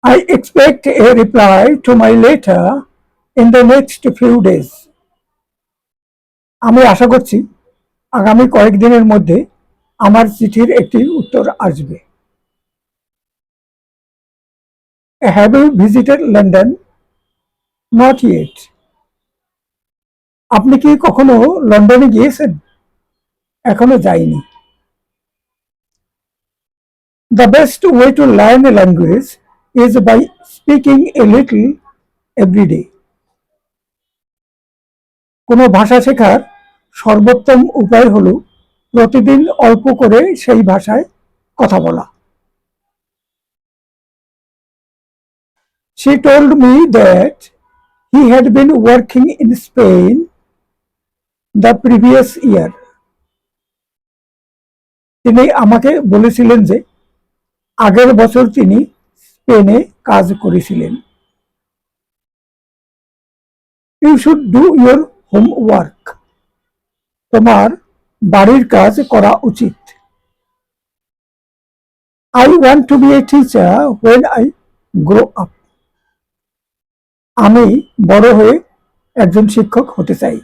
I expect a reply to my letter in the next few days. আমি আশা করছি আগামী কয়েকদিনের মধ্যে আমার চিঠির একটি উত্তর আসবে। Have you visited London? Not yet. আপনি কি কখনো লন্ডনে গিয়েছেন? এখনো যাইনি। The best way to learn a language is by speaking a little every day. কোনো ভাষা শেখার সর্বোত্তম উপায় হলো প্রতিদিন অল্প করে সেই ভাষায় কথা বলা। She told me that he had been working in Spain the previous year. তিনি আমাকে বলেছিলেন যে আগের বছর তিনি স্পেনে কাজ করেছিলেন। You should do your homework. তোমার বাড়ির কাজ করা উচিত। I want to be a teacher when I grow up. আমি বড় হয়ে একজন শিক্ষক হতে চাই।